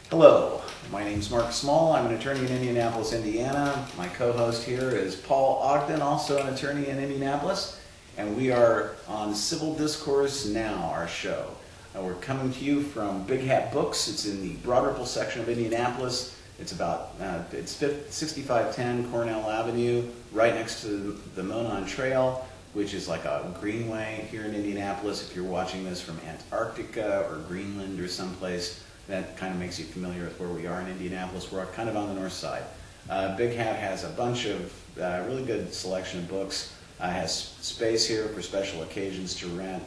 Hello, my name's Mark Small. I'm an attorney in Indianapolis, Indiana. My co-host here is Paul Ogden, also an attorney in Indianapolis, and we are on Civil Discourse Now, our show. We're coming to you from Big Hat Books. It's in the Broad Ripple section of Indianapolis. It's about it's 6510 Cornell Avenue, right next to the Monon Trail, which is like a greenway here in Indianapolis. If you're watching this from Antarctica or Greenland or someplace, that kind of makes you familiar with where we are in Indianapolis. We're kind of on the north side. Big Hat has a bunch of really good selection of books. Has space here for special occasions to rent.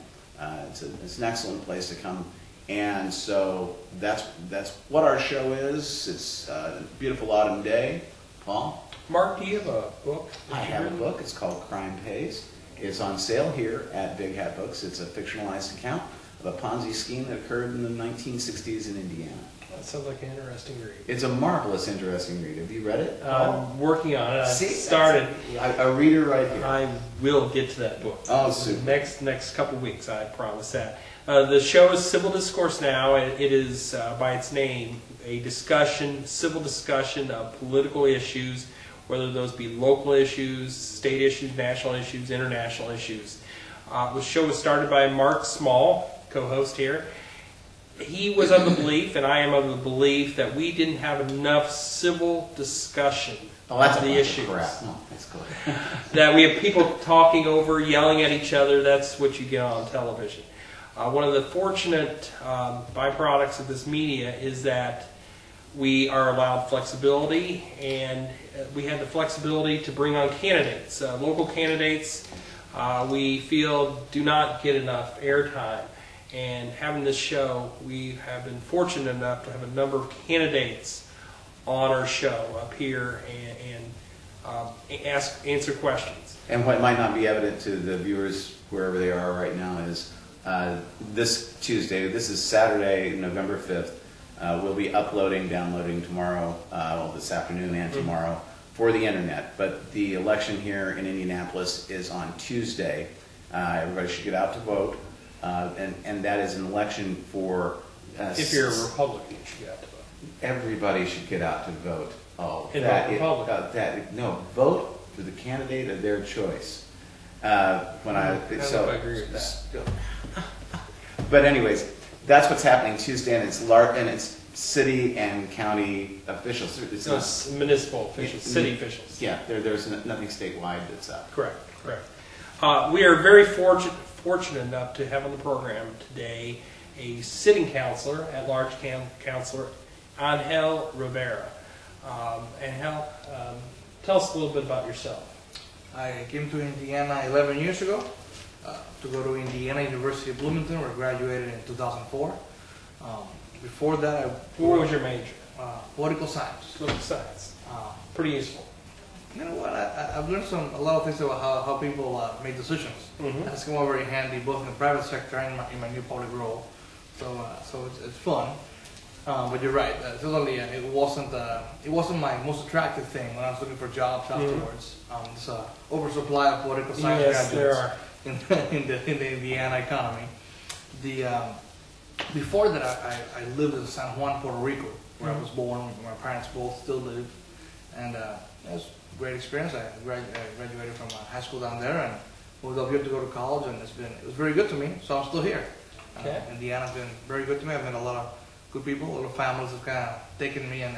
It's an excellent place to come. And so that's what our show is. It's a beautiful autumn day. Paul? Mark, do you have a book? I have a book. It's called Crime Pays. It's on sale here at Big Hat Books. It's a fictionalized account of a Ponzi scheme that occurred in the 1960s in Indiana. That sounds like an interesting read. It's a marvelous, interesting read. Have you read it? I'm working on it. I See, started. A reader right here. I will get to that book. Oh, super. Next couple of weeks, I promise that. The show is Civil Discourse Now. It is, by its name, a civil discussion of political issues, whether those be local issues, state issues, national issues, international issues. The show was started by Mark Small, co-host here. He was of the belief, and I am of the belief, that we didn't have enough civil discussion That's the issues. Crap. No, that's good. That we have people talking over, yelling at each other. That's what you get on television. One of the fortunate byproducts of this media is that we are allowed flexibility, and we have the flexibility to bring on candidates, local candidates. We feel do not get enough airtime. And having this show, we have been fortunate enough to have a number of candidates on our show up here and answer questions. And what might not be evident to the viewers wherever they are right now is this Tuesday, this is Saturday, November 5th, we'll be downloading tomorrow, this afternoon and tomorrow, for the internet. But the election here in Indianapolis is on Tuesday. Everybody should get out to vote. And that is an election for... If you're a Republican, you should get out to vote. Everybody should get out to vote. Oh, and vote Republican. No, vote for the candidate of their choice. I don't know if I agree with that. But anyways, that's what's happening Tuesday, and it's city and county officials. It's municipal officials, city officials. Yeah, there's nothing statewide that's up. Correct. We are very fortunate enough to have on the program today a sitting counselor at Large Councilor Angel Rivera. Angel, tell us a little bit about yourself. I came to Indiana 11 years ago to go to Indiana University of Bloomington, where I graduated in 2004. Before that, What was your major? Political science. Political science. Pretty useful. You know what? I've learned a lot of things about how people make decisions. Mm-hmm. That's come out very handy, both in the private sector and in my new public role. So it's fun. But you're right. Certainly, it wasn't my most attractive thing when I was looking for jobs afterwards. There's an oversupply of political science graduates in the Indiana economy. Before that, I lived in San Juan, Puerto Rico, where I was born. My parents both still live, and it was a great experience. I graduated from high school down there and moved up here to go to college, and it was very good to me. So I'm still here. Okay. Indiana's been very good to me. I've met a lot of good people. A lot of families have kind of taken me and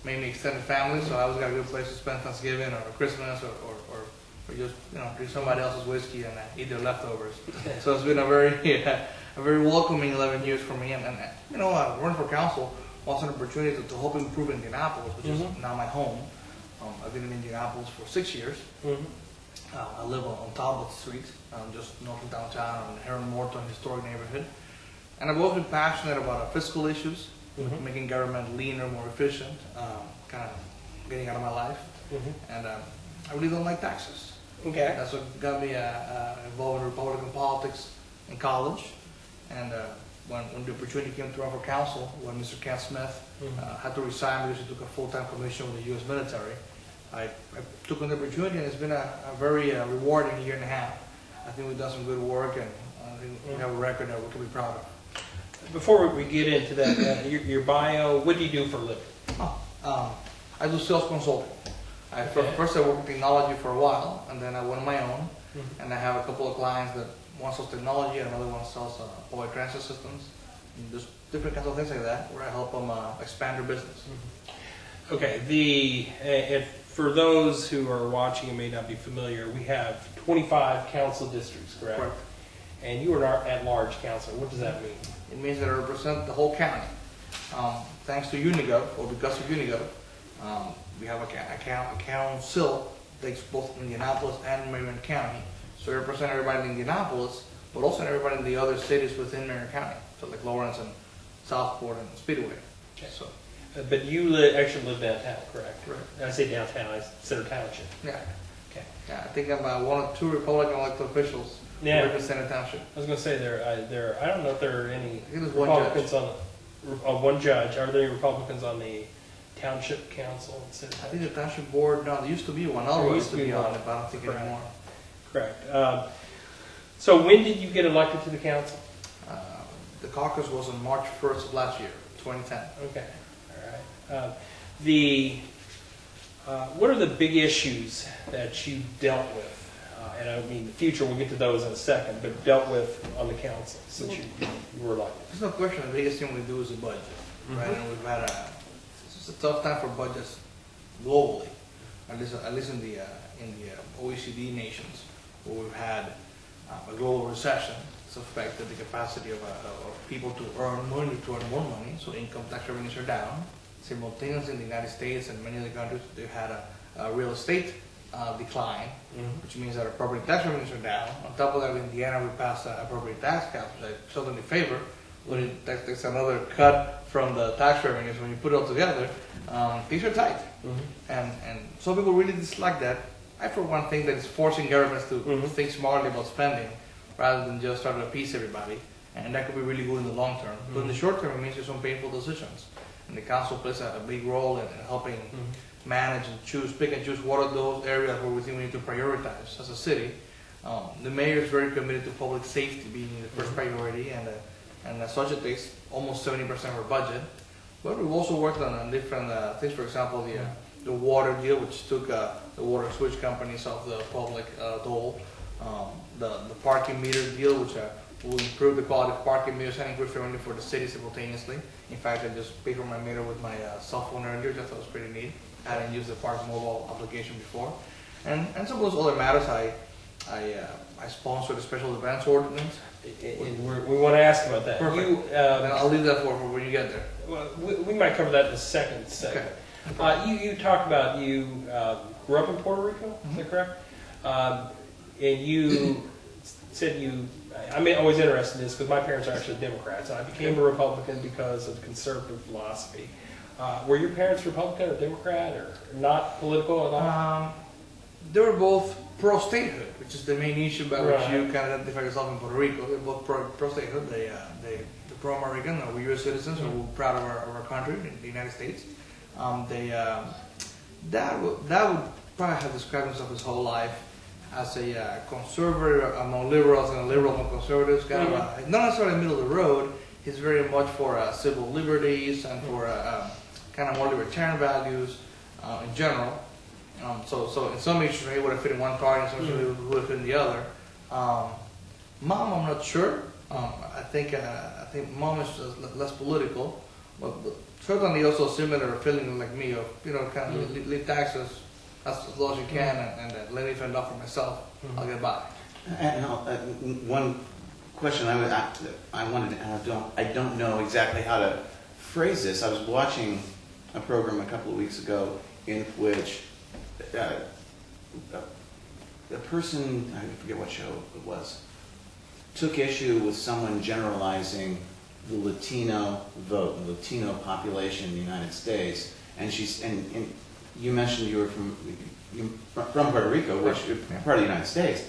made me extended family. So I always got a good place to spend Thanksgiving or Christmas or just drink somebody else's whiskey and eat their leftovers. So it's been a very welcoming 11 years for me. And running for council was an opportunity to help improve Indianapolis, which is now my home. I've been in Indianapolis for 6 years. I live on Talbot Street, just north of downtown, in Heron Morton historic neighborhood. And I've always been passionate about fiscal issues, making government leaner, more efficient, kind of getting out of my life. And I really don't like taxes. Okay. That's what got me involved in Republican politics in college. And when the opportunity came to run for council, when Mr. Kent Smith had to resign because he took a full-time commission with the U.S. military, I took on the opportunity, and it's been a very rewarding year and a half. I think we've done some good work, and I think we have a record that we can be proud of. Before we get into that, your bio, what do you do for a living? I do sales consulting. First I worked in technology for a while, and then I went on my own, and I have a couple of clients that one sells technology and another one sells public transit systems, and just different kinds of things like that, where I help them expand their business. Okay, for those who are watching and may not be familiar, we have 25 council districts, correct? Correct. And you are an at-large councilor. What does that mean? It means that I represent the whole county. Thanks to Unigov, or because of Unigov, we have a council that takes both Indianapolis and Marion County. So we represent everybody in Indianapolis, but also everybody in the other cities within Marion County. So like Lawrence and Southport and Speedway. Okay. So, but you actually live downtown, correct? Right. I say downtown, I Center Township. yeah. Okay. Yeah, I think I'm one of two Republican elected officials who Yeah. represent Center Township. I was going to say I don't know if there are any I think there's one Republicans one judge. Are there any Republicans on the township council? I think the township board, no, there used to be one. There Otherwise used to to be be on one. it, but I don't think Correct. anymore. Correct. So when did you get elected to the council? The caucus was on March 1st of last year, 2010. Okay. All right. What are the big issues that you dealt with? And I mean, the future, we'll get to those in a second, but dealt with on the council since you were elected. There's no question the biggest thing we do is the budget, right? And we've had it's a tough time for budgets globally, at least in the OECD nations, where we've had a global recession. It's affected the capacity of people to earn more money, so income tax revenues are down. Simultaneously in the United States and many other countries, they've had a real estate decline, which means that our property tax revenues are down. On top of that, in Indiana, we passed a property tax cap, which I certainly favor, but that's another cut from the tax revenues. When you put it all together, things are tight. And some people really dislike that. I, for one, think that it's forcing governments to think smartly about spending rather than just try to appease everybody. And that could be really good in the long term. But in the short term, it means there's some painful decisions. And the council plays a big role in helping manage and pick and choose what are those areas where we think we need to prioritize as a city. The mayor is very committed to public safety being the first priority, and as such it takes almost 70% of our budget. But we've also worked on different things. For example, the water deal, which took the water switch companies off the public dole. The parking meter deal, which will improve the quality of parking meters and increase revenue for the city simultaneously. In fact, I just paid for my meter with my cell phone earlier, which I thought was pretty neat. I hadn't used the Park mobile application before. And some of those other matters, I sponsored a special events ordinance. And we want to ask about that. Perfect. Then I'll leave that for when you get there. Well, we might cover that in the second segment. Okay. You talked about you grew up in Puerto Rico, is that correct? And you said I'm always interested in this because my parents are actually Democrats. I became a Republican because of conservative philosophy. Were your parents Republican or Democrat or not political at all? They were both pro-statehood, which is the main issue by which you can identify yourself in Puerto Rico. They're both pro-statehood. They're pro-American. We're U.S. citizens, and we're proud of our country, the United States. Dad would probably have described himself his whole life as a conservative among liberals and a liberal among conservatives, kind of not necessarily middle of the road. He's very much for civil liberties and for kind of more libertarian values in general. So in some issues he would have fit in one party, and some issues he would have fit in the other. Mom, I'm not sure. I think mom is less political, but certainly also similar feeling like me of kind of leave taxes as low as you can and let me fend off for myself. I'll get by. One question I wanted to, I don't know exactly how to phrase this. I was watching a program a couple of weeks ago in which a person, I forget what show it was, took issue with someone generalizing the Latino vote, the Latino population in the United States, and you mentioned you were from Puerto Rico, which is part of the United States,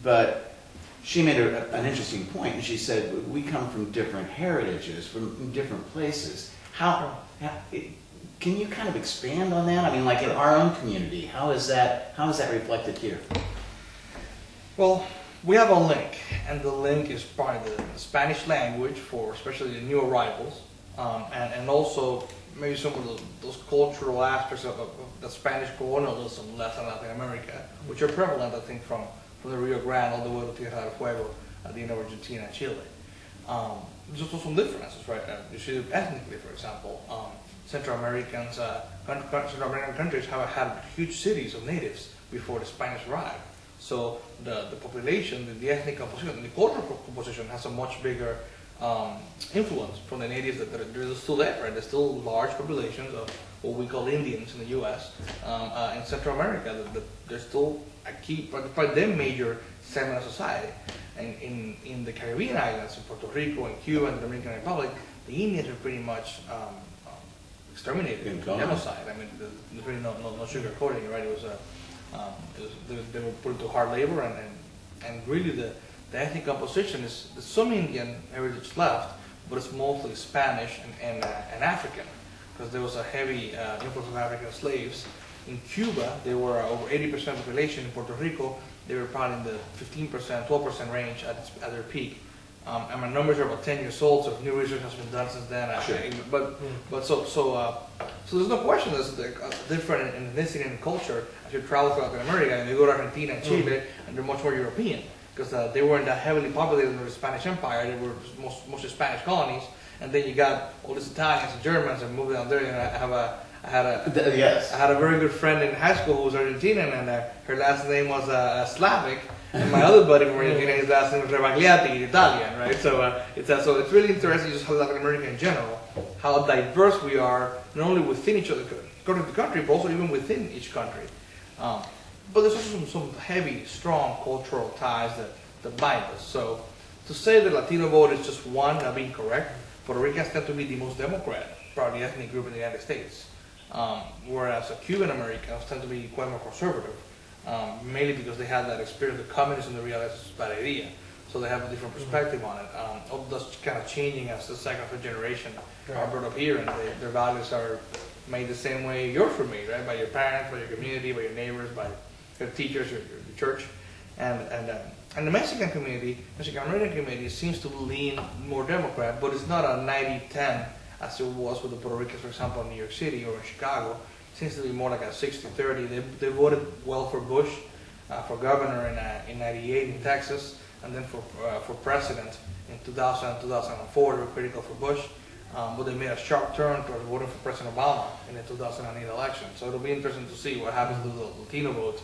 but she made an interesting point, and she said we come from different heritages, from different places. Can you kind of expand on that? I mean, like in our own community, how is that reflected here? Well, We have a link, and the link is part of the Spanish language for especially the new arrivals, and also maybe some of those cultural aspects of the Spanish colonialism left in Latin America, which are prevalent, I think, from the Rio Grande all the way to Tierra del Fuego at the end of Argentina and Chile. There's also some differences, right? You see ethnically, for example, Central American countries have had huge cities of natives before the Spanish arrived. So the population, the ethnic composition, the cultural composition has a much bigger influence from the natives that are still there, right? There's still large populations of what we call Indians in the U.S. In Central America. They're still a key, probably the major segment of society. And in the Caribbean islands, in Puerto Rico, and Cuba, and the Dominican Republic, the Indians are pretty much exterminated, genocide. I mean, there's really no sugarcoating, right? They were put into hard labor, and really the ethnic composition is, there's some Indian heritage left, but it's mostly Spanish and African, because there was a heavy influx of African slaves. In Cuba, they were over 80% of the population. In Puerto Rico, they were probably in the 15%, 12% range at their peak. And my numbers are about 10 years old, so if new research has been done since then. Sure. So there's no question there's different in ethnicity and culture as you travel through Latin America, and you go to Argentina and Chile, and they're much more European, because they weren't that heavily populated in the Spanish Empire. They were mostly Spanish colonies, and then you got all these Italians and Germans and moved down there. And I had a very good friend in high school who was Argentinian, and her last name was Slavic. And my other buddy from Argentina, his last name was Rebagliati, Italian, right? So it's really interesting just how Latin America in general, how diverse we are, not only within each other, country to country, but also even within each country. But there's also some heavy, strong cultural ties that bind us. So to say the Latino vote is just one, not being correct. Puerto Ricans tend to be the most Democrat, probably ethnic group in the United States, whereas Cuban Americans tend to be quite more conservative. Mainly because they had that experience of communism, they realized it's a bad idea. So they have a different perspective on it. All that's kind of changing as the second or third generation are brought up here, and their values are made the same way yours were made, right? By your parents, by your community, by your neighbors, by your teachers, your church. And the Mexican community, Mexican American community seems to lean more Democrat, but it's not a 90-10 as it was with the Puerto Ricans, for example, in New York City or in Chicago. Seems to be more like a 60-30. They voted well for Bush, for governor in '98 in Texas, and then for president in 2000 and 2004. They were critical for Bush, but they made a sharp turn towards voting for President Obama in the 2008 election. So it'll be interesting to see what happens to the Latino vote.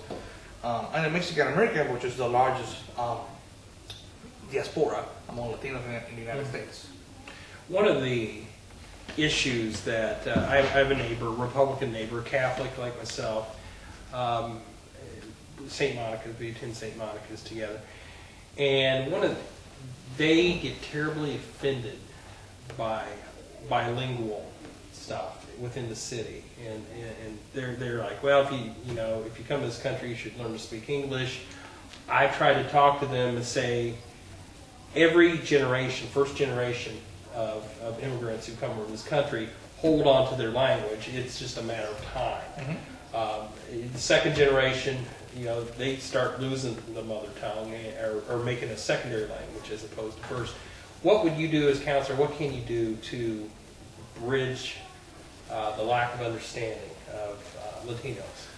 And the Mexican American, which is the largest diaspora among Latinos in the United States. One of the issues that I have a neighbor, Republican neighbor, Catholic like myself, St. Monica's, we attend St. Monica's together, and they get terribly offended by bilingual stuff within the city, and they're like, well, if you come to this country, you should learn to speak English. I try to talk to them and say, every generation, first generation of immigrants who come from this country hold on to their language. It's just a matter of time. The second generation, they start losing the mother tongue or making a secondary language as opposed to first. What would you do as counselor? What can you do to bridge the lack of understanding of Latinos?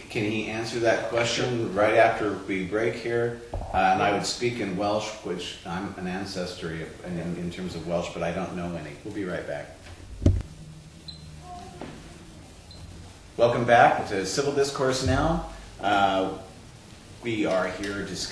Can he answer that question right after we break here? And I would speak in Welsh, which I'm an ancestry in terms of Welsh, but I don't know any. We'll be right back. Welcome back to Civil Discourse Now. We are here discussing